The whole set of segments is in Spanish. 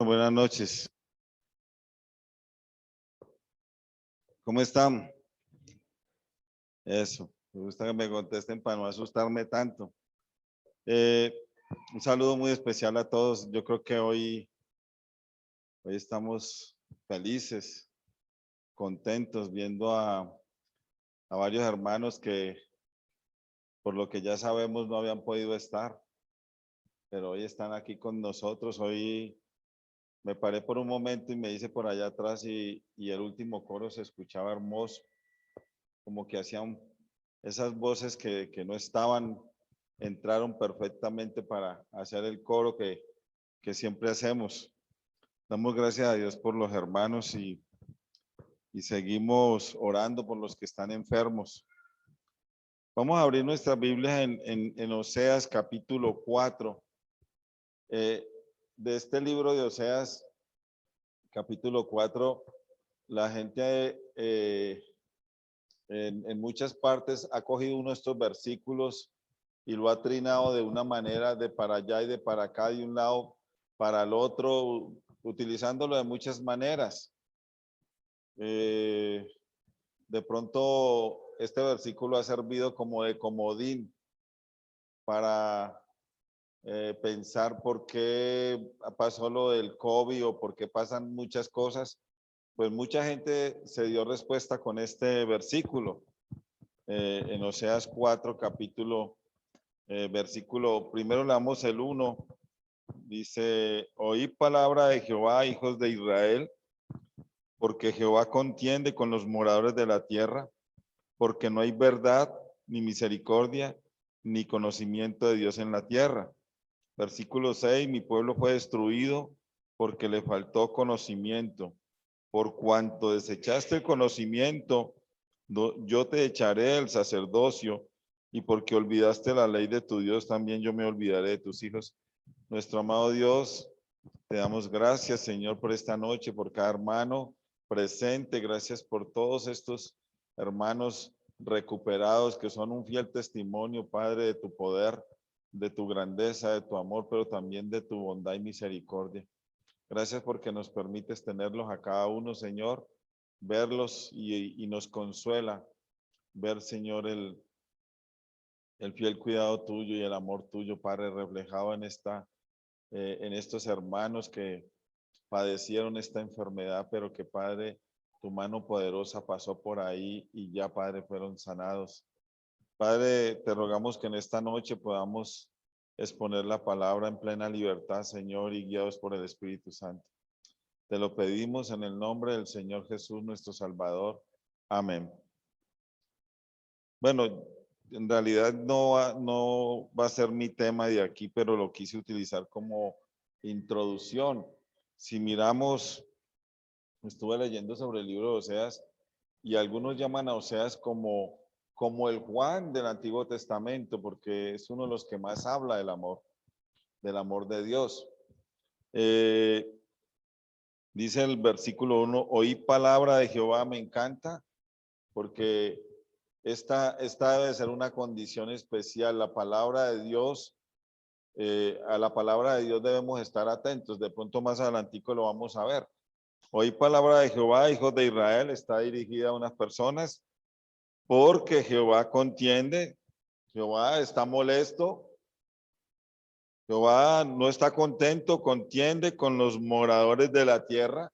Buenas noches. ¿Cómo están? Eso. Me gusta que me contesten para no asustarme tanto. Un saludo muy especial a todos. Yo creo que hoy estamos felices, contentos, viendo a varios hermanos que, por lo que ya sabemos, no habían podido estar, pero hoy están aquí con nosotros. Hoy me paré por un momento y me hice por allá atrás y el último coro se escuchaba hermoso, como que hacían esas voces que no estaban, entraron perfectamente para hacer el coro que siempre hacemos. Damos gracias a Dios por los hermanos y seguimos orando por los que están enfermos. Vamos a abrir nuestra Biblia en Oseas capítulo 4. De este libro de Oseas capítulo 4, la gente en muchas partes ha cogido uno de estos versículos y lo ha trinado de una manera, de para allá y de para acá, de un lado para el otro, utilizándolo de muchas maneras. De pronto este versículo ha servido como de comodín para pensar por qué pasó lo del COVID o por qué pasan muchas cosas. Pues mucha gente se dio respuesta con este versículo. En Oseas 4, capítulo, versículo, primero leamos el 1, dice, oí palabra de Jehová, hijos de Israel, porque Jehová contiende con los moradores de la tierra, porque no hay verdad, ni misericordia, ni conocimiento de Dios en la tierra. Versículo 6, mi pueblo fue destruido porque le faltó conocimiento. Por cuanto desechaste el conocimiento, yo te echaré el sacerdocio, y porque olvidaste la ley de tu Dios, también yo me olvidaré de tus hijos. Nuestro amado Dios, te damos gracias, Señor, por esta noche, por cada hermano presente. Gracias por todos estos hermanos recuperados que son un fiel testimonio, Padre, de tu poder, de tu grandeza, de tu amor, pero también de tu bondad y misericordia. Gracias porque nos permites tenerlos a cada uno, Señor, verlos y nos consuela ver, Señor, el fiel cuidado tuyo y el amor tuyo, Padre, reflejado en estos hermanos que padecieron esta enfermedad, pero que, Padre, tu mano poderosa pasó por ahí y ya, Padre, fueron sanados. Padre, te rogamos que en esta noche podamos exponer la palabra en plena libertad, Señor, y guiados por el Espíritu Santo. Te lo pedimos en el nombre del Señor Jesús, nuestro Salvador. Amén. Bueno, en realidad no va a ser mi tema de aquí, pero lo quise utilizar como introducción. Si miramos, estuve leyendo sobre el libro de Oseas y algunos llaman a Oseas como el Juan del Antiguo Testamento, porque es uno de los que más habla del amor de Dios. Dice el versículo 1, oí palabra de Jehová, me encanta, porque esta debe ser una condición especial. La palabra de Dios, a la palabra de Dios debemos estar atentos. De pronto más adelantico lo vamos a ver. Oí palabra de Jehová, hijos de Israel, está dirigida a unas personas, porque Jehová contiende, Jehová está molesto, Jehová no está contento, contiende con los moradores de la tierra.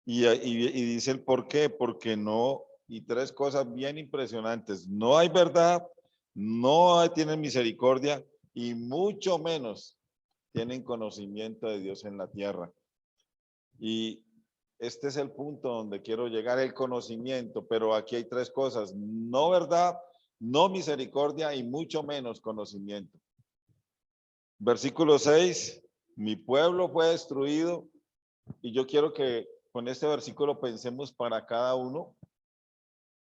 Y dice el por qué, porque no, y tres cosas bien impresionantes, no hay verdad, tienen misericordia y mucho menos tienen conocimiento de Dios en la tierra. Y este es el punto donde quiero llegar, el conocimiento, pero aquí hay tres cosas, no verdad, no misericordia y mucho menos conocimiento. Versículo 6, mi pueblo fue destruido, y yo quiero que con este versículo pensemos para cada uno.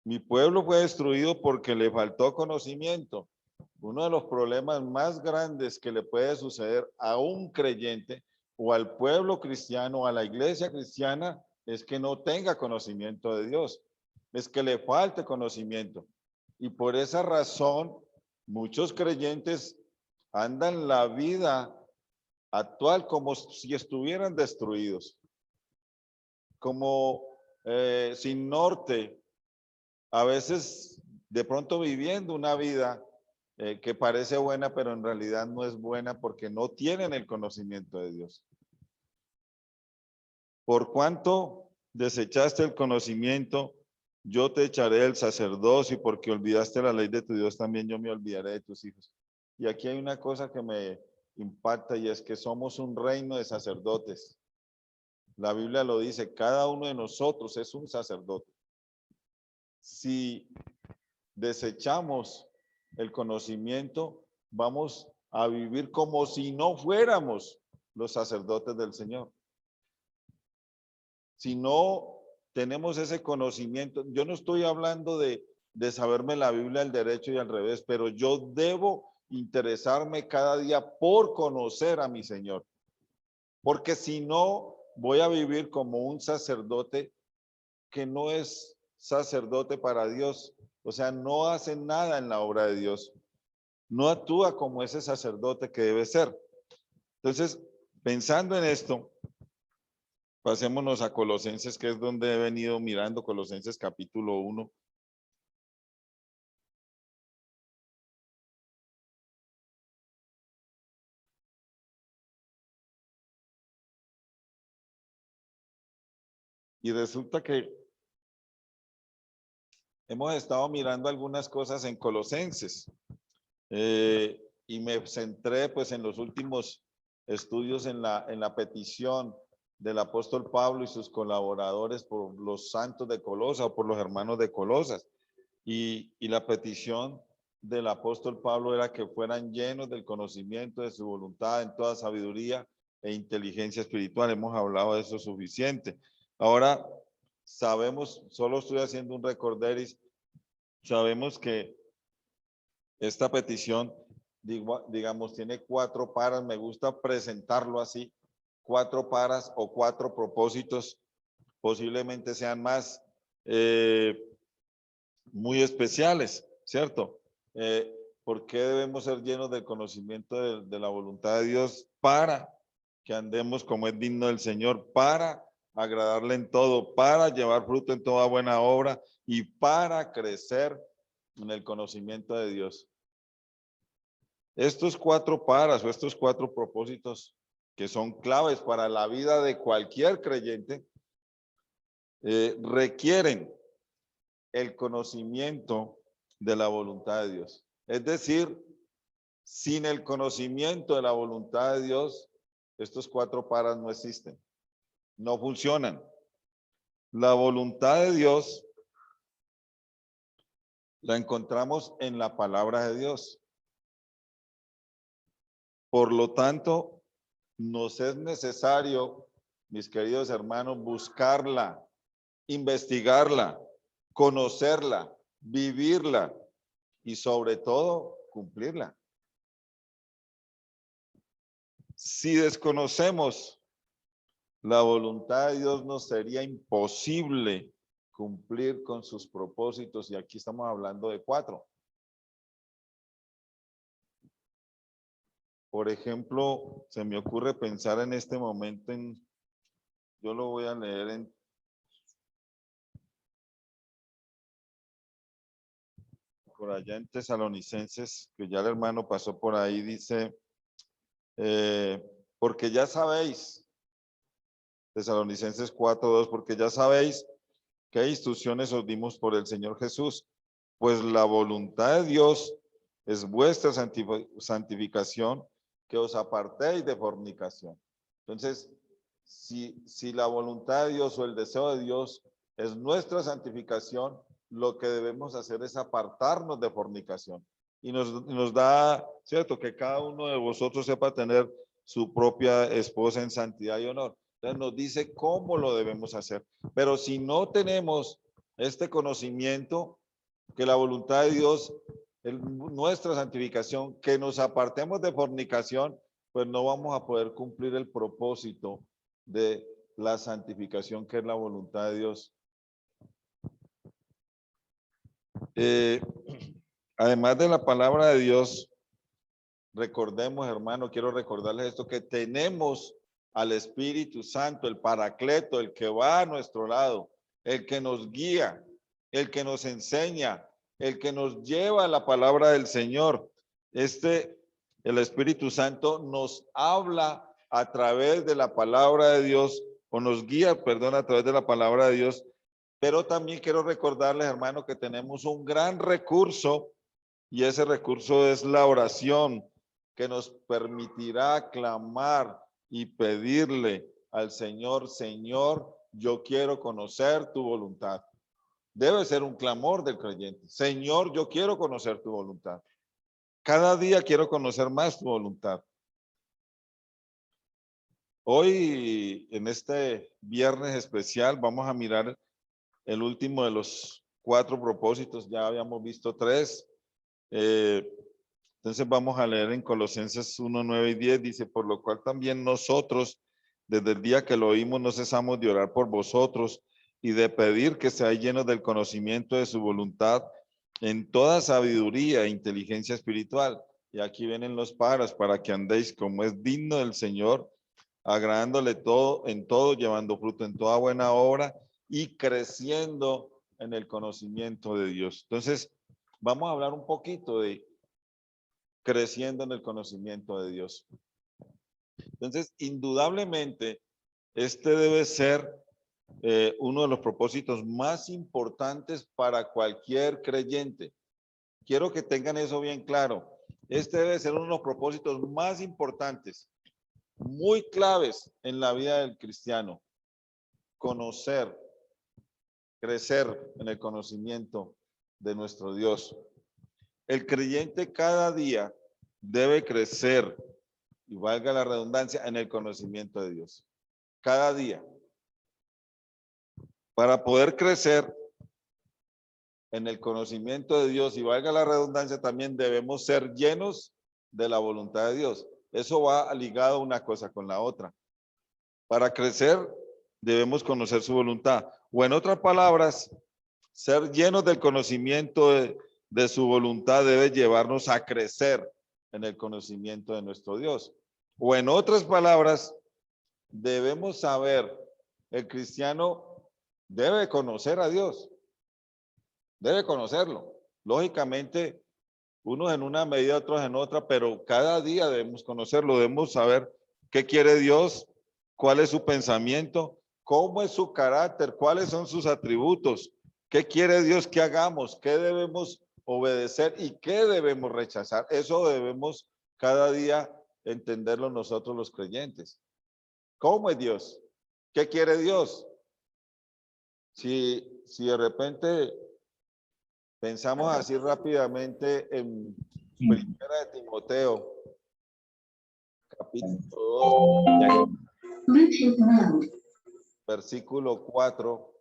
Mi pueblo fue destruido porque le faltó conocimiento. Uno de los problemas más grandes que le puede suceder a un creyente o al pueblo cristiano, a la iglesia cristiana, es que no tenga conocimiento de Dios, es que le falte conocimiento. Y por esa razón, muchos creyentes andan la vida actual como si estuvieran destruidos, como sin norte, a veces de pronto viviendo una vida que parece buena, pero en realidad no es buena porque no tienen el conocimiento de Dios. Por cuanto desechaste el conocimiento, yo te echaré del sacerdocio, y porque olvidaste la ley de tu Dios, también yo me olvidaré de tus hijos. Y aquí hay una cosa que me impacta, y es que somos un reino de sacerdotes. La Biblia lo dice, cada uno de nosotros es un sacerdote. Si desechamos el conocimiento, vamos a vivir como si no fuéramos los sacerdotes del Señor. Si no tenemos ese conocimiento, yo no estoy hablando de saberme la Biblia al derecho y al revés, pero yo debo interesarme cada día por conocer a mi Señor. Porque si no, voy a vivir como un sacerdote que no es sacerdote para Dios. O sea, no hace nada en la obra de Dios. No actúa como ese sacerdote que debe ser. Entonces, pensando en esto, pasémonos a Colosenses, que es donde he venido mirando, Colosenses capítulo 1. Y resulta que hemos estado mirando algunas cosas en Colosenses. Y me centré pues en los últimos estudios en la petición del apóstol Pablo y sus colaboradores por los santos de Colosa o por los hermanos de Colosas. Y la petición del apóstol Pablo era que fueran llenos del conocimiento de su voluntad en toda sabiduría e inteligencia espiritual. Hemos hablado de eso suficiente. Ahora sabemos, solo estoy haciendo un recorderis, sabemos que esta petición, digamos, tiene 4 paras. Me gusta presentarlo así, 4 paras o 4 propósitos, posiblemente sean más muy especiales, ¿cierto? ¿Por qué debemos ser llenos del conocimiento de la voluntad de Dios? Para que andemos como es digno del Señor, para agradarle en todo, para llevar fruto en toda buena obra y para crecer en el conocimiento de Dios. Estos 4 paras o estos 4 propósitos que son claves para la vida de cualquier creyente, requieren el conocimiento de la voluntad de Dios. Es decir, sin el conocimiento de la voluntad de Dios, estos 4 paras no existen, no funcionan. La voluntad de Dios la encontramos en la palabra de Dios. Por lo tanto, nos es necesario, mis queridos hermanos, buscarla, investigarla, conocerla, vivirla y sobre todo cumplirla. Si desconocemos la voluntad de Dios, nos sería imposible cumplir con sus propósitos, y aquí estamos hablando de 4. Por ejemplo, se me ocurre pensar en este momento yo lo voy a leer por allá en Tesalonicenses, que ya el hermano pasó por ahí, dice, porque ya sabéis, Tesalonicenses 4:2, porque ya sabéis qué instrucciones os dimos por el Señor Jesús, pues la voluntad de Dios es vuestra santificación, que os apartéis de fornicación. Entonces, si la voluntad de Dios o el deseo de Dios es nuestra santificación, lo que debemos hacer es apartarnos de fornicación. Y nos da, cierto, que cada uno de vosotros sepa tener su propia esposa en santidad y honor. Entonces nos dice cómo lo debemos hacer. Pero si no tenemos este conocimiento, que la voluntad de Dios, nuestra santificación, que nos apartemos de fornicación, pues no vamos a poder cumplir el propósito de la santificación, que es la voluntad de Dios. Además de la palabra de Dios, recordemos, hermano, quiero recordarles esto, que tenemos al Espíritu Santo, el Paracleto, el que va a nuestro lado, el que nos guía, el que nos enseña, el que nos lleva a la palabra del Señor. El Espíritu Santo nos habla a través de la palabra de Dios, o nos guía, perdón, a través de la palabra de Dios. Pero también quiero recordarles, hermano, que tenemos un gran recurso, y ese recurso es la oración, que nos permitirá clamar y pedirle al Señor: Señor, yo quiero conocer tu voluntad. Debe ser un clamor del creyente. Señor, yo quiero conocer tu voluntad. Cada día quiero conocer más tu voluntad. Hoy, en este viernes especial, vamos a mirar el último de los 4 propósitos. Ya habíamos visto 3. Entonces vamos a leer en Colosenses 1, 9 y 10. Dice: por lo cual también nosotros, desde el día que lo oímos, no cesamos de orar por vosotros y de pedir que seáis llenos del conocimiento de su voluntad en toda sabiduría e inteligencia espiritual. Y aquí vienen los para que andéis como es digno del Señor, agradándole todo en todo, llevando fruto en toda buena obra y creciendo en el conocimiento de Dios. Entonces, vamos a hablar un poquito de creciendo en el conocimiento de Dios. Entonces, indudablemente, este debe ser uno de los propósitos más importantes para cualquier creyente. Quiero que tengan eso bien claro. Este debe ser uno de los propósitos más importantes, muy claves en la vida del cristiano. Conocer, crecer en el conocimiento de nuestro Dios. El creyente cada día debe crecer, y valga la redundancia, en el conocimiento de Dios. Cada día. Para poder crecer en el conocimiento de Dios, y valga la redundancia, también debemos ser llenos de la voluntad de Dios. Eso va ligado una cosa con la otra. Para crecer debemos conocer su voluntad. O en otras palabras, ser llenos del conocimiento de su voluntad debe llevarnos a crecer en el conocimiento de nuestro Dios. O en otras palabras, debemos saber, el cristiano debe conocer a Dios, debe conocerlo. Lógicamente, unos en una medida, otros en otra, pero cada día debemos conocerlo, debemos saber qué quiere Dios, cuál es su pensamiento, cómo es su carácter, cuáles son sus atributos, qué quiere Dios que hagamos, qué debemos obedecer y qué debemos rechazar. Eso debemos cada día entenderlo nosotros los creyentes. ¿Cómo es Dios? ¿Qué quiere Dios? Si de repente pensamos así rápidamente en Primera de Timoteo, capítulo 2, versículo 4.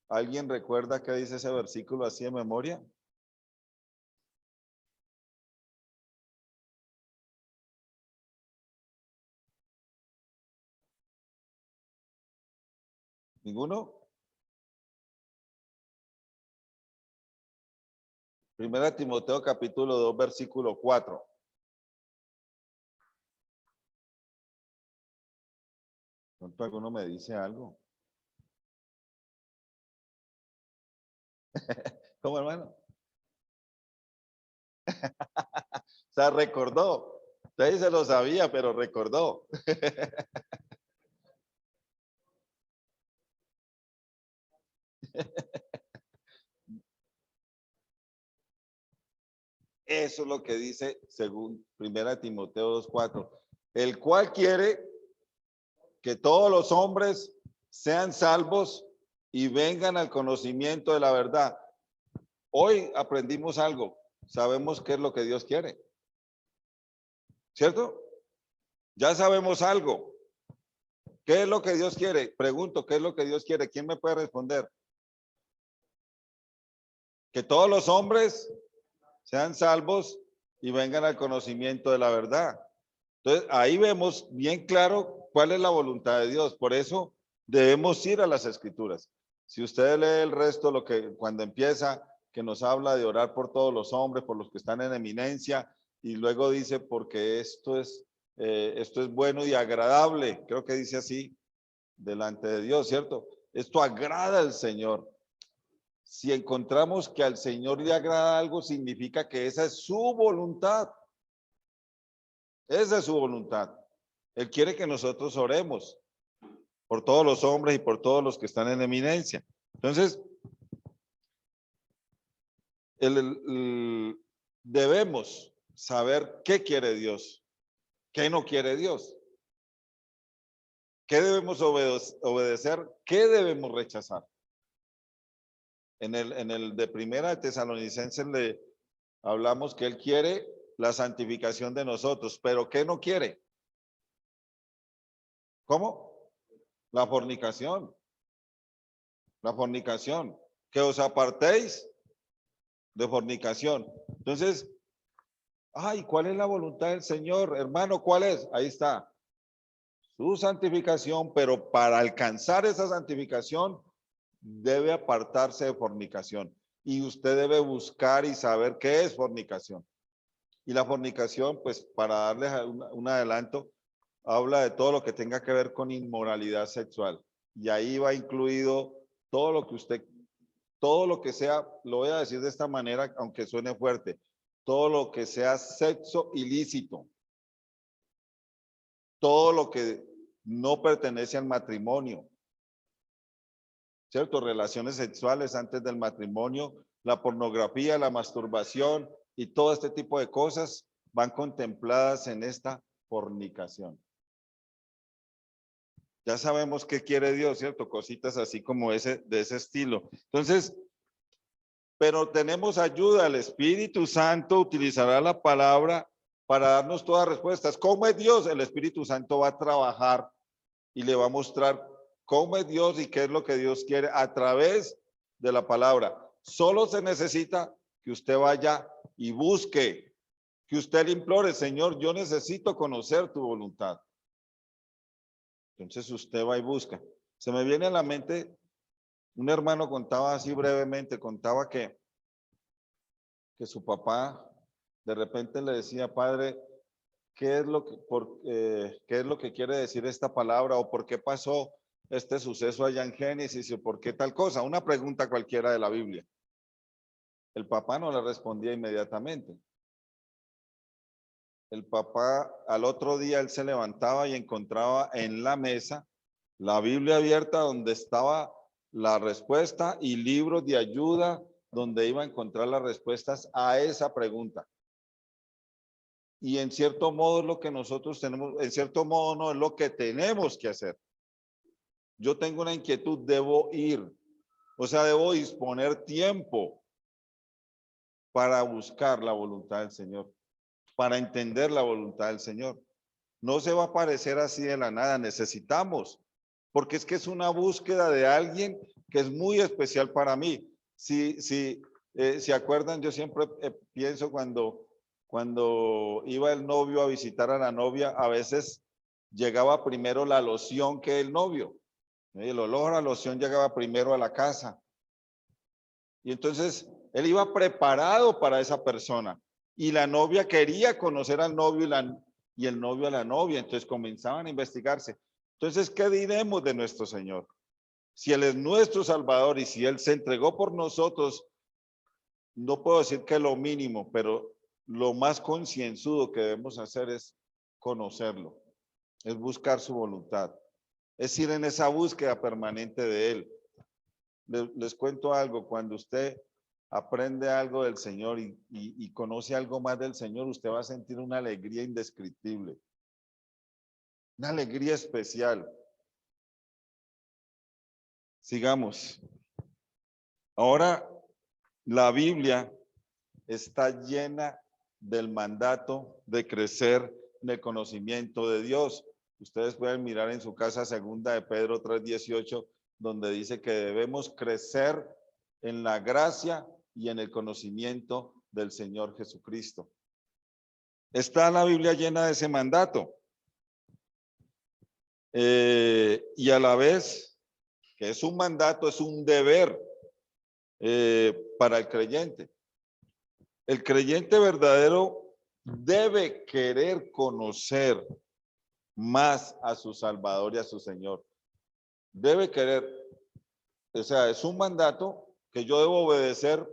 ¿Alguien recuerda qué dice ese versículo así de memoria? ¿Ninguno? Primera de Timoteo, capítulo 2, versículo 4. ¿Cuánto alguno me dice algo? ¿Cómo, hermano? O sea, recordó. Usted se lo sabía, pero recordó. Eso es lo que dice según Primera Timoteo 2:4, el cual quiere que todos los hombres sean salvos y vengan al conocimiento de la verdad. Hoy aprendimos algo, sabemos qué es lo que Dios quiere, ¿cierto? Ya sabemos algo. ¿Qué es lo que Dios quiere? Pregunto, ¿qué es lo que Dios quiere? ¿Quién me puede responder? Que todos los hombres sean salvos y vengan al conocimiento de la verdad. Entonces, ahí vemos bien claro cuál es la voluntad de Dios. Por eso debemos ir a las Escrituras. Si usted lee el resto, lo que cuando empieza, que nos habla de orar por todos los hombres, por los que están en eminencia, y luego dice, porque esto es bueno y agradable, creo que dice así, delante de Dios, ¿cierto? Esto agrada al Señor. Si encontramos que al Señor le agrada algo, significa que esa es su voluntad. Esa es su voluntad. Él quiere que nosotros oremos por todos los hombres y por todos los que están en eminencia. Entonces, debemos saber qué quiere Dios, qué no quiere Dios, qué debemos obedecer, qué debemos rechazar. En el de Primera de Tesalonicenses le hablamos que Él quiere la santificación de nosotros, pero ¿qué no quiere? ¿Cómo? La fornicación. La fornicación. Que os apartéis de fornicación. Entonces, ay, ¿cuál es la voluntad del Señor? Hermano, ¿cuál es? Ahí está. Su santificación, pero para alcanzar esa santificación debe apartarse de fornicación. Y usted debe buscar y saber qué es fornicación. Y la fornicación, pues para darles un adelanto, habla de todo lo que tenga que ver con inmoralidad sexual. Y ahí va incluido todo lo que usted, todo lo que sea, lo voy a decir de esta manera, aunque suene fuerte, todo lo que sea sexo ilícito, todo lo que no pertenece al matrimonio, ¿cierto? Relaciones sexuales antes del matrimonio, la pornografía, la masturbación y todo este tipo de cosas van contempladas en esta fornicación. Ya sabemos qué quiere Dios, ¿cierto? Cositas así como de ese estilo. Entonces, pero tenemos ayuda, el Espíritu Santo utilizará la palabra para darnos todas respuestas. ¿Cómo es Dios? El Espíritu Santo va a trabajar y le va a mostrar cómo es Dios y qué es lo que Dios quiere a través de la palabra. Solo se necesita que usted vaya y busque, que usted le implore, Señor, yo necesito conocer tu voluntad. Entonces usted va y busca. Se me viene a la mente, un hermano contaba así brevemente, contaba que su papá de repente le decía, padre, ¿qué es lo qué es lo que quiere decir esta palabra? ¿O por qué pasó este suceso allá en Génesis? ¿O por qué tal cosa? Una pregunta cualquiera de la Biblia. El papá no le respondía inmediatamente. El papá al otro día él se levantaba y encontraba en la mesa la Biblia abierta donde estaba la respuesta y libros de ayuda donde iba a encontrar las respuestas a esa pregunta. Y en cierto modo es lo que nosotros tenemos, en cierto modo no es lo que tenemos que hacer. Yo tengo una inquietud, debo ir, o sea, debo disponer tiempo para buscar la voluntad del Señor, para entender la voluntad del Señor. No se va a aparecer así de la nada, necesitamos, porque es que es una búsqueda de alguien que es muy especial para mí. Si acuerdan, yo siempre pienso cuando iba el novio a visitar a la novia, a veces llegaba primero la loción que el novio. El olor a loción llegaba primero a la casa. Y entonces él iba preparado para esa persona. Y la novia quería conocer al novio y el novio a la novia. Entonces comenzaban a investigarse. Entonces, ¿qué diremos de nuestro Señor? Si Él es nuestro Salvador y si Él se entregó por nosotros, no puedo decir que lo mínimo, pero lo más concienzudo que debemos hacer es conocerlo, es buscar su voluntad, es ir en esa búsqueda permanente de Él. Les cuento algo, cuando usted aprende algo del Señor y conoce algo más del Señor, usted va a sentir una alegría indescriptible, una alegría especial. Sigamos. Ahora, la Biblia está llena del mandato de crecer en el conocimiento de Dios. Ustedes pueden mirar en su casa 2 de Pedro 3:18, donde dice que debemos crecer en la gracia y en el conocimiento del Señor Jesucristo. Está la Biblia llena de ese mandato. Y a la vez que es un mandato, es un deber para el creyente. El creyente verdadero debe querer conocer más a su Salvador y a su Señor. Debe querer, o sea, es un mandato que yo debo obedecer,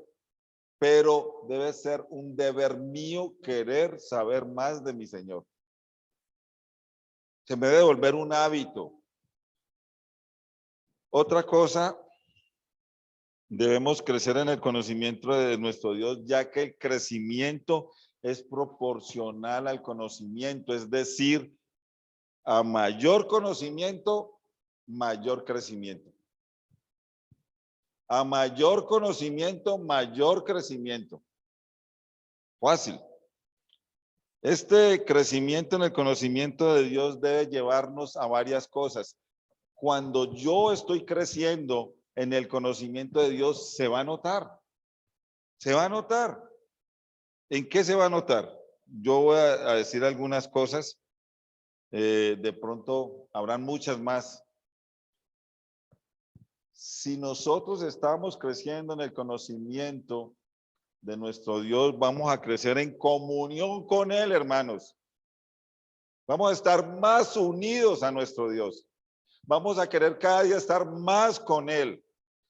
pero debe ser un deber mío querer saber más de mi Señor. Se me debe volver un hábito. Otra cosa, debemos crecer en el conocimiento de nuestro Dios, ya que el crecimiento es proporcional al conocimiento, es decir, a mayor conocimiento, mayor crecimiento. A mayor conocimiento, mayor crecimiento. Fácil. Este crecimiento en el conocimiento de Dios debe llevarnos a varias cosas. Cuando yo estoy creciendo en el conocimiento de Dios, se va a notar. Se va a notar. ¿En qué se va a notar? Yo voy a decir algunas cosas. De pronto habrán muchas más. Si nosotros estamos creciendo en el conocimiento de nuestro Dios, vamos a crecer en comunión con Él, hermanos. Vamos a estar más unidos a nuestro Dios. Vamos a querer cada día estar más con Él.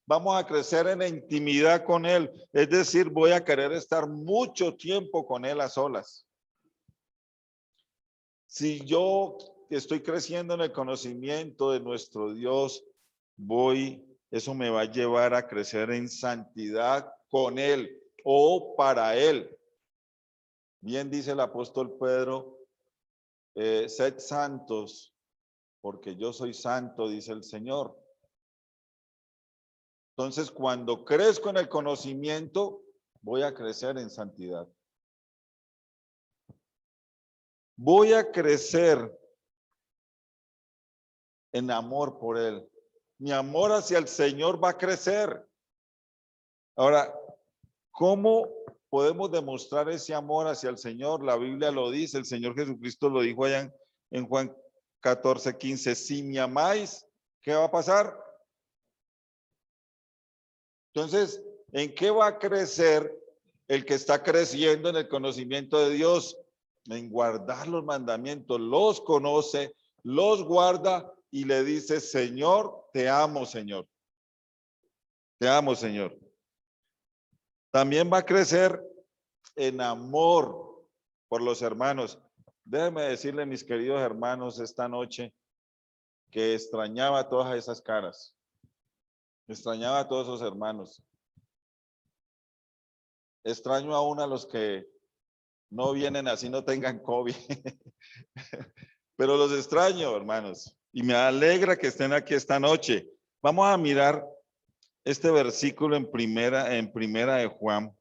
Vamos a crecer en intimidad con Él. Es decir, voy a querer estar mucho tiempo con Él a solas. Si yo estoy creciendo en el conocimiento de nuestro Dios, eso me va a llevar a crecer en santidad con Él o para Él. Bien dice el apóstol Pedro, sed santos, porque yo soy santo, dice el Señor. Entonces, cuando crezco en el conocimiento, voy a crecer en santidad. Voy a crecer en amor por Él. Mi amor hacia el Señor va a crecer. Ahora, ¿cómo podemos demostrar ese amor hacia el Señor? La Biblia lo dice, el Señor Jesucristo lo dijo allá en Juan 14:15. Si me amáis, ¿qué va a pasar? Entonces, ¿en qué va a crecer el que está creciendo en el conocimiento de Dios? En guardar los mandamientos, los conoce, los guarda y le dice, Señor, te amo, Señor. Te amo, Señor. También va a crecer en amor por los hermanos. Déjenme decirle, mis queridos hermanos, esta noche que extrañaba todas esas caras. Extrañaba a todos esos hermanos. Extraño aún a los que no vienen así, no tengan COVID. Pero los extraño, hermanos. Y me alegra que estén aquí esta noche. Vamos a mirar este versículo en primera de Juan,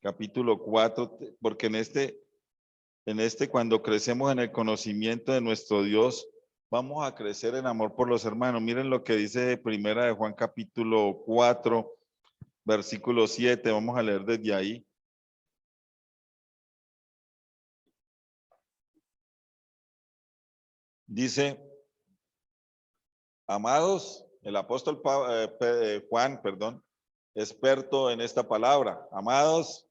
capítulo 4, porque en este cuando crecemos en el conocimiento de nuestro Dios, vamos a crecer en amor por los hermanos. Miren lo que dice primera de Juan, capítulo 4, versículo 7. Vamos a leer desde ahí. Dice, amados, el apóstol Juan, experto en esta palabra, amados,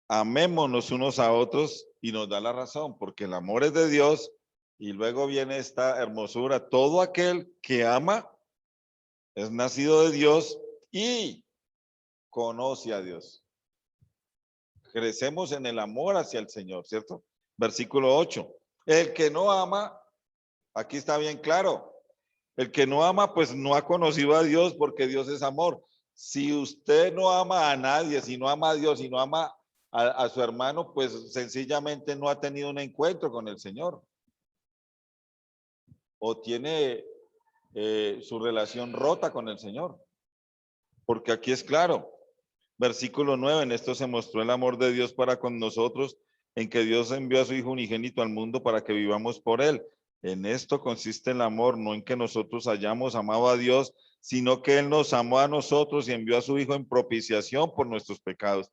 amémonos unos a otros, y nos da la razón, porque el amor es de Dios, y luego viene esta hermosura, todo aquel que ama es nacido de Dios y conoce a Dios. Crecemos en el amor hacia el Señor, ¿cierto? Versículo 8. El que no ama, aquí está bien claro, el que no ama, pues no ha conocido a Dios, porque Dios es amor. Si usted no ama a nadie, si no ama a Dios, si no ama a su hermano, pues sencillamente no ha tenido un encuentro con el Señor. O tiene su relación rota con el Señor. Porque aquí es claro. Versículo 9, en esto se mostró el amor de Dios para con nosotros, en que Dios envió a su Hijo unigénito al mundo para que vivamos por él. En esto consiste el amor, no en que nosotros hayamos amado a Dios, sino que Él nos amó a nosotros y envió a su Hijo en propiciación por nuestros pecados.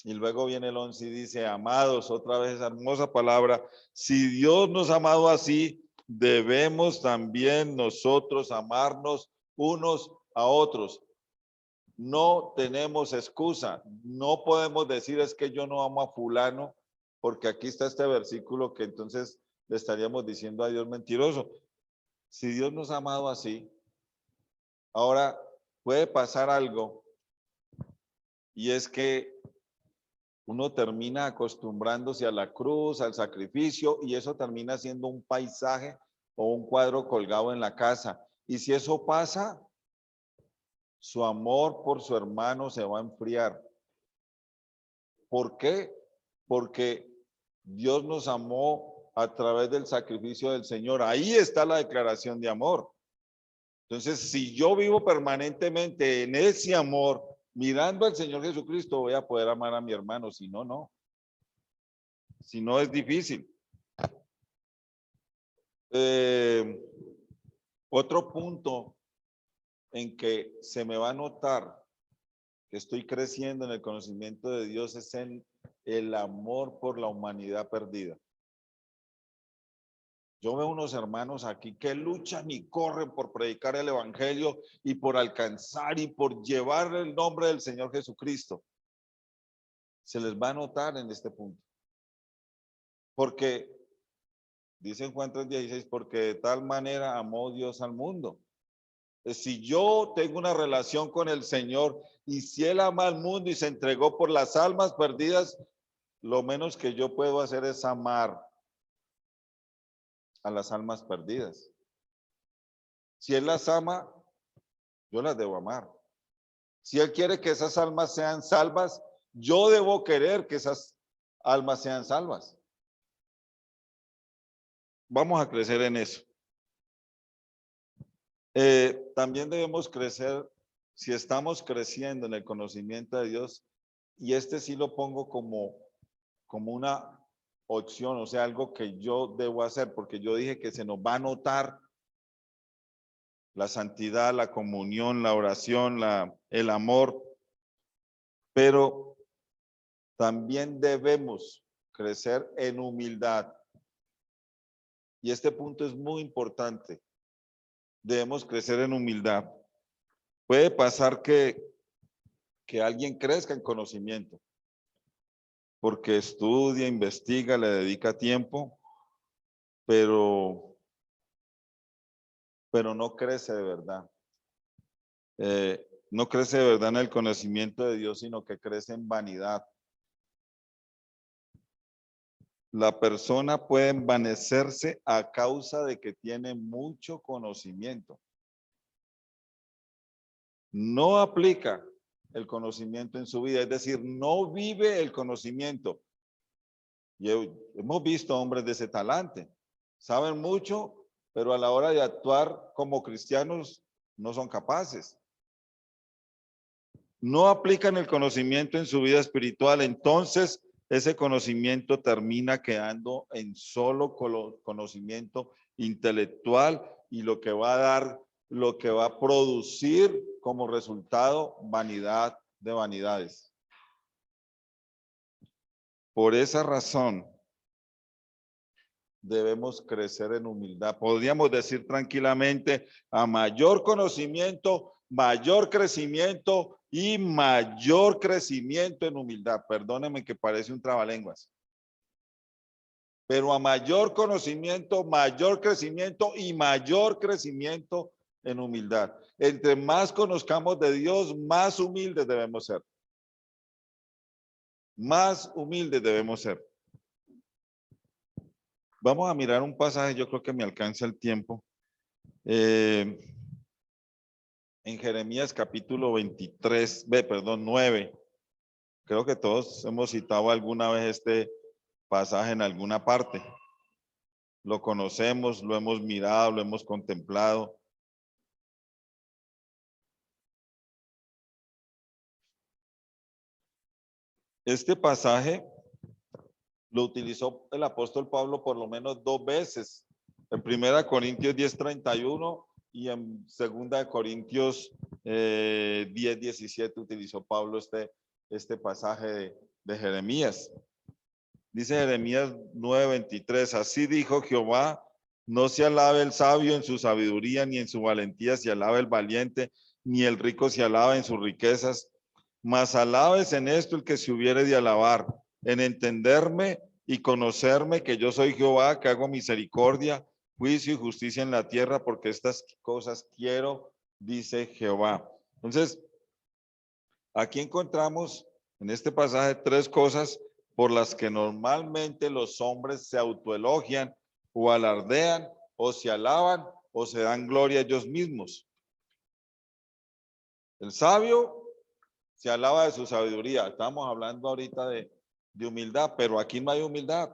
Y luego viene el 11 y dice, amados, otra vez esa hermosa palabra, si Dios nos ha amado así, debemos también nosotros amarnos unos a otros. No tenemos excusa. No podemos decir es que yo no amo a fulano, porque aquí está este versículo que entonces le estaríamos diciendo a Dios mentiroso. Si Dios nos ha amado así, ahora puede pasar algo, y es que uno termina acostumbrándose a la cruz, al sacrificio, y eso termina siendo un paisaje o un cuadro colgado en la casa. Y si eso pasa, su amor por su hermano se va a enfriar. ¿Por qué? Porque Dios nos amó a través del sacrificio del Señor. Ahí está la declaración de amor. Entonces, si yo vivo permanentemente en ese amor, mirando al Señor Jesucristo, voy a poder amar a mi hermano. Si no, no. Si no, es difícil. Otro punto en que se me va a notar que estoy creciendo en el conocimiento de Dios es en el amor por la humanidad perdida. Yo veo unos hermanos aquí que luchan y corren por predicar el evangelio y por alcanzar y por llevar el nombre del Señor Jesucristo. Se les va a notar en este punto. Porque, dice en Juan 3:16, porque de tal manera amó Dios al mundo. Si yo tengo una relación con el Señor y si Él ama al mundo y se entregó por las almas perdidas, lo menos que yo puedo hacer es amar a las almas perdidas. Si Él las ama, yo las debo amar. Si Él quiere que esas almas sean salvas, yo debo querer que esas almas sean salvas. Vamos a crecer en eso. También debemos crecer, si estamos creciendo en el conocimiento de Dios, y este sí lo pongo como una opción, o sea, algo que yo debo hacer, porque yo dije que se nos va a notar la santidad, la comunión, la oración, el amor, pero también debemos crecer en humildad. Y este punto es muy importante. Debemos crecer en humildad. Puede pasar que alguien crezca en conocimiento, porque estudia, investiga, le dedica tiempo, pero no crece de verdad. No crece de verdad en el conocimiento de Dios, sino que crece en vanidad. La persona puede envanecerse a causa de que tiene mucho conocimiento. No aplica el conocimiento en su vida, es decir, no vive el conocimiento. Y hemos visto hombres de ese talante, saben mucho, pero a la hora de actuar como cristianos no son capaces. No aplican el conocimiento en su vida espiritual, entonces ese conocimiento termina quedando en solo conocimiento intelectual y lo que va a dar, lo que va a producir como resultado vanidad de vanidades. Por esa razón debemos crecer en humildad. Podríamos decir tranquilamente, a mayor conocimiento, mayor crecimiento y mayor crecimiento en humildad. Perdónenme que parece un trabalenguas. Pero a mayor conocimiento, mayor crecimiento y mayor crecimiento en humildad. Entre más conozcamos de Dios, más humildes debemos ser. Más humildes debemos ser. Vamos a mirar un pasaje, yo creo que me alcanza el tiempo. En Jeremías capítulo 9. Creo que todos hemos citado alguna vez este pasaje en alguna parte. Lo conocemos, lo hemos mirado, lo hemos contemplado. Este pasaje lo utilizó el apóstol Pablo por lo menos 2 veces. En 1 Corintios 10:31 y en 2 Corintios 10:17 utilizó Pablo este pasaje de Jeremías. Dice Jeremías 9:23, así dijo Jehová, no se alabe el sabio en su sabiduría, ni en su valentía se alabe el valiente, ni el rico se alaba en sus riquezas, mas alabes en esto el que se hubiere de alabar, en entenderme y conocerme que yo soy Jehová, que hago misericordia, juicio y justicia en la tierra, porque estas cosas quiero, dice Jehová. Entonces, aquí encontramos en este pasaje tres cosas por las que normalmente los hombres se autoelogian o alardean o se alaban o se dan gloria a ellos mismos. El sabio se alaba de su sabiduría. Estamos hablando ahorita de humildad, pero aquí no hay humildad.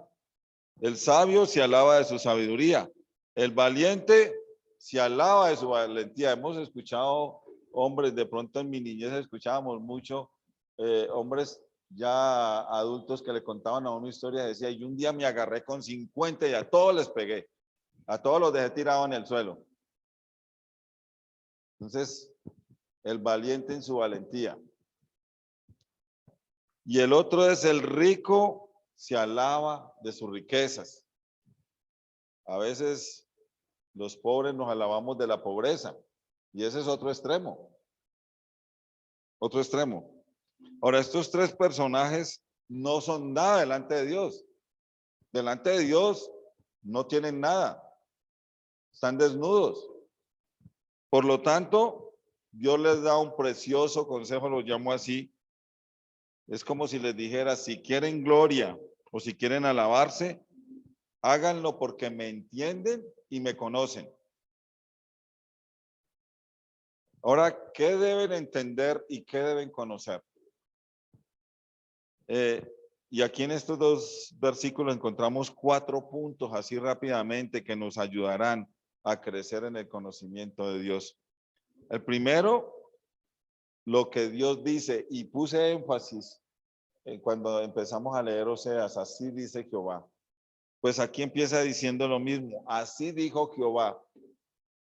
El sabio se alaba de su sabiduría. El valiente se alaba de su valentía. Hemos escuchado hombres, de pronto en mi niñez escuchábamos mucho hombres ya adultos que le contaban a una historia, decía, y un día me agarré con 50 y a todos les pegué, a todos los dejé tirados en el suelo. Entonces, el valiente en su valentía. Y el otro es el rico se alaba de sus riquezas. A veces los pobres nos alabamos de la pobreza y ese es otro extremo. Otro extremo. Ahora, estos tres personajes no son nada delante de Dios. Delante de Dios no tienen nada. Están desnudos. Por lo tanto, Dios les da un precioso consejo, lo llamo así. Es como si les dijera, si quieren gloria o si quieren alabarse, háganlo porque me entienden y me conocen. Ahora, ¿qué deben entender y qué deben conocer? Y aquí en estos dos versículos encontramos 4 puntos así rápidamente que nos ayudarán a crecer en el conocimiento de Dios. El primero, lo que Dios dice, y puse énfasis cuando empezamos a leer Oseas, así dice Jehová. Pues aquí empieza diciendo lo mismo, así dijo Jehová.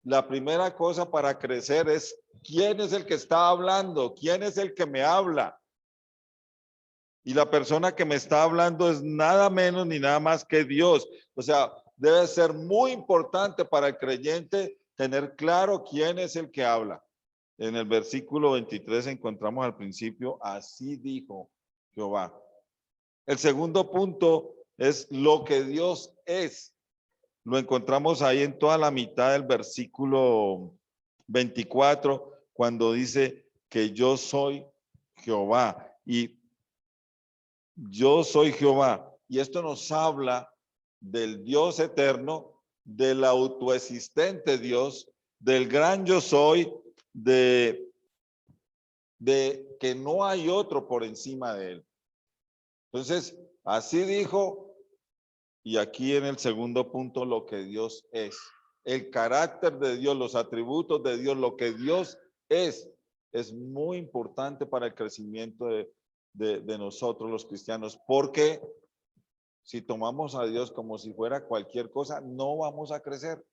La primera cosa para crecer es, ¿quién es el que está hablando? ¿Quién es el que me habla? Y la persona que me está hablando es nada menos ni nada más que Dios. O sea, debe ser muy importante para el creyente tener claro quién es el que habla. En el versículo 23 encontramos al principio, así dijo Jehová. El segundo punto es lo que Dios es. Lo encontramos ahí en toda la mitad del versículo 24, cuando dice que yo soy Jehová. Y yo soy Jehová. Y esto nos habla del Dios eterno, del autoexistente Dios, del gran yo soy, de que no hay otro por encima de él. Entonces, así dijo, y aquí en el segundo punto, lo que Dios es. El carácter de Dios, los atributos de Dios, lo que Dios es muy importante para el crecimiento de nosotros los cristianos, porque si tomamos a Dios como si fuera cualquier cosa, no vamos a crecer.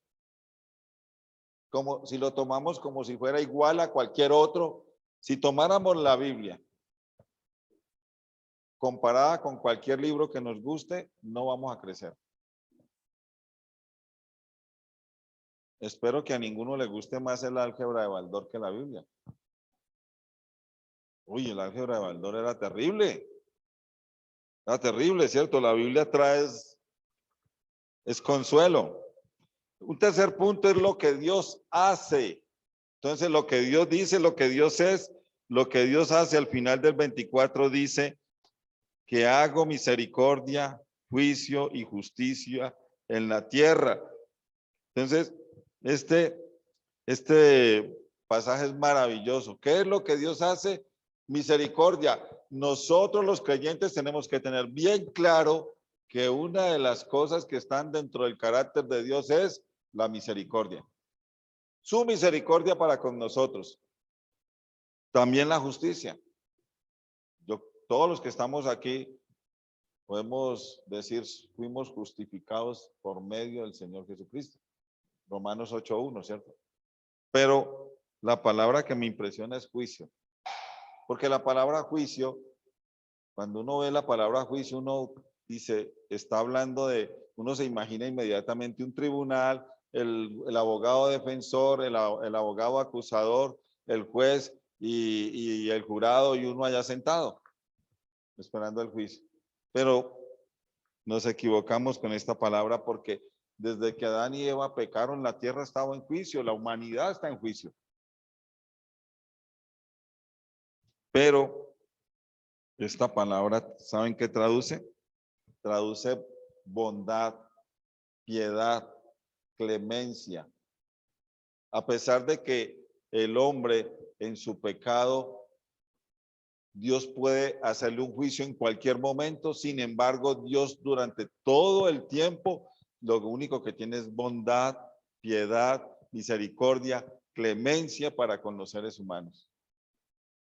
Como si lo tomamos como si fuera igual a cualquier otro, si tomáramos la Biblia comparada con cualquier libro que nos guste, no vamos a crecer. Espero que a ninguno le guste más el álgebra de Baldor que la Biblia. Uy, el álgebra de Baldor era terrible. Era terrible, ¿cierto? La Biblia trae es consuelo. Un tercer punto es lo que Dios hace. Entonces, lo que Dios dice, lo que Dios es, lo que Dios hace al final del 24 dice que hago misericordia, juicio y justicia en la tierra. Entonces, este pasaje es maravilloso. ¿Qué es lo que Dios hace? Misericordia. Nosotros los creyentes tenemos que tener bien claro que una de las cosas que están dentro del carácter de Dios es la misericordia. Su misericordia para con nosotros. También la justicia. Todos los que estamos aquí podemos decir, fuimos justificados por medio del Señor Jesucristo. Romanos 8:1, ¿cierto? Pero la palabra que me impresiona es juicio. Porque la palabra juicio, cuando uno ve la palabra juicio, uno dice, está hablando de, uno se imagina inmediatamente un tribunal, el abogado defensor, el abogado acusador, el juez y el jurado y uno allá sentado, esperando el juicio. Pero nos equivocamos con esta palabra porque desde que Adán y Eva pecaron, la tierra estaba en juicio, la humanidad está en juicio. Pero esta palabra, ¿saben qué traduce? Traduce bondad, piedad, clemencia. A pesar de que el hombre en su pecado, Dios puede hacerle un juicio en cualquier momento, sin embargo, Dios durante todo el tiempo, lo único que tiene es bondad, piedad, misericordia, clemencia para con los seres humanos.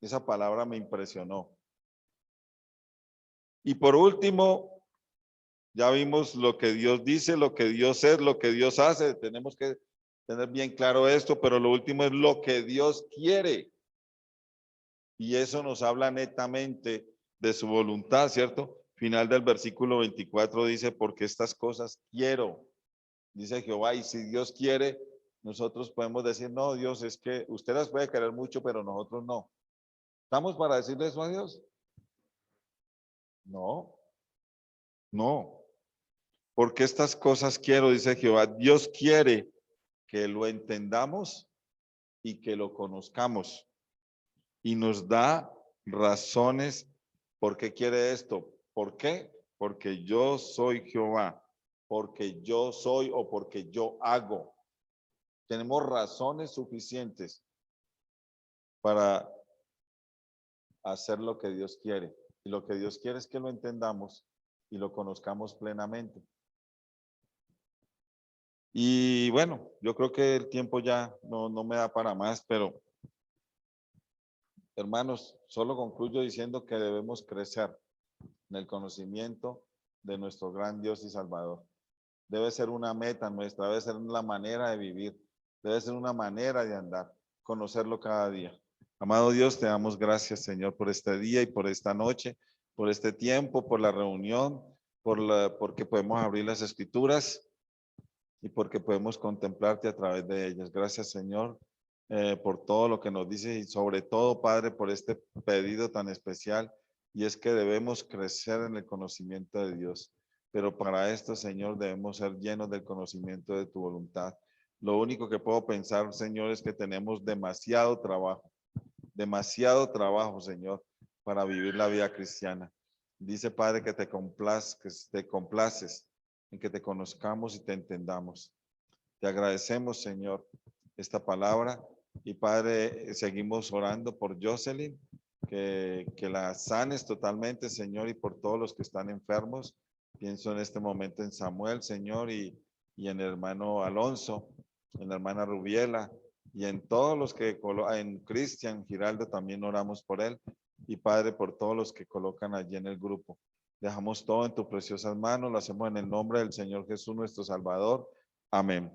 Esa palabra me impresionó. Y por último, ya vimos lo que Dios dice, lo que Dios es, lo que Dios hace. Tenemos que tener bien claro esto, pero lo último es lo que Dios quiere. Y eso nos habla netamente de su voluntad, ¿cierto? Final del versículo 24 dice, porque estas cosas quiero, dice Jehová, y si Dios quiere, nosotros podemos decir, no, Dios, es que usted las puede querer mucho, pero nosotros no. ¿Estamos para decirle eso a Dios? No, no. Porque estas cosas quiero, dice Jehová, Dios quiere que lo entendamos y que lo conozcamos. Y nos da razones por qué quiere esto. ¿Por qué? Porque yo soy Jehová, porque yo soy o porque yo hago. Tenemos razones suficientes para hacer lo que Dios quiere. Y lo que Dios quiere es que lo entendamos y lo conozcamos plenamente. Y bueno, yo creo que el tiempo ya no me da para más, pero hermanos, solo concluyo diciendo que debemos crecer en el conocimiento de nuestro gran Dios y Salvador. Debe ser una meta nuestra, debe ser la manera de vivir, debe ser una manera de andar, conocerlo cada día. Amado Dios, te damos gracias, Señor, por este día y por esta noche, por este tiempo, por la reunión, porque podemos abrir las escrituras y porque podemos contemplarte a través de ellas. Gracias, Señor, por todo lo que nos dices y sobre todo, Padre, por este pedido tan especial, y es que debemos crecer en el conocimiento de Dios. Pero para esto, Señor, debemos ser llenos del conocimiento de tu voluntad. Lo único que puedo pensar, Señor, es que tenemos demasiado trabajo, Señor, para vivir la vida cristiana. Dice, Padre, que te complaces en que te conozcamos y te entendamos. Te agradecemos, Señor, esta palabra. Y Padre, seguimos orando por Jocelyn, que la sanes totalmente, Señor, y por todos los que están enfermos. Pienso en este momento en Samuel, Señor, y en el hermano Alonso, en la hermana Rubiela, y en todos los que, en Cristian Giraldo también oramos por él. Y Padre, por todos los que colocan allí en el grupo. Dejamos todo en tus preciosas manos, lo hacemos en el nombre del Señor Jesús, nuestro Salvador. Amén.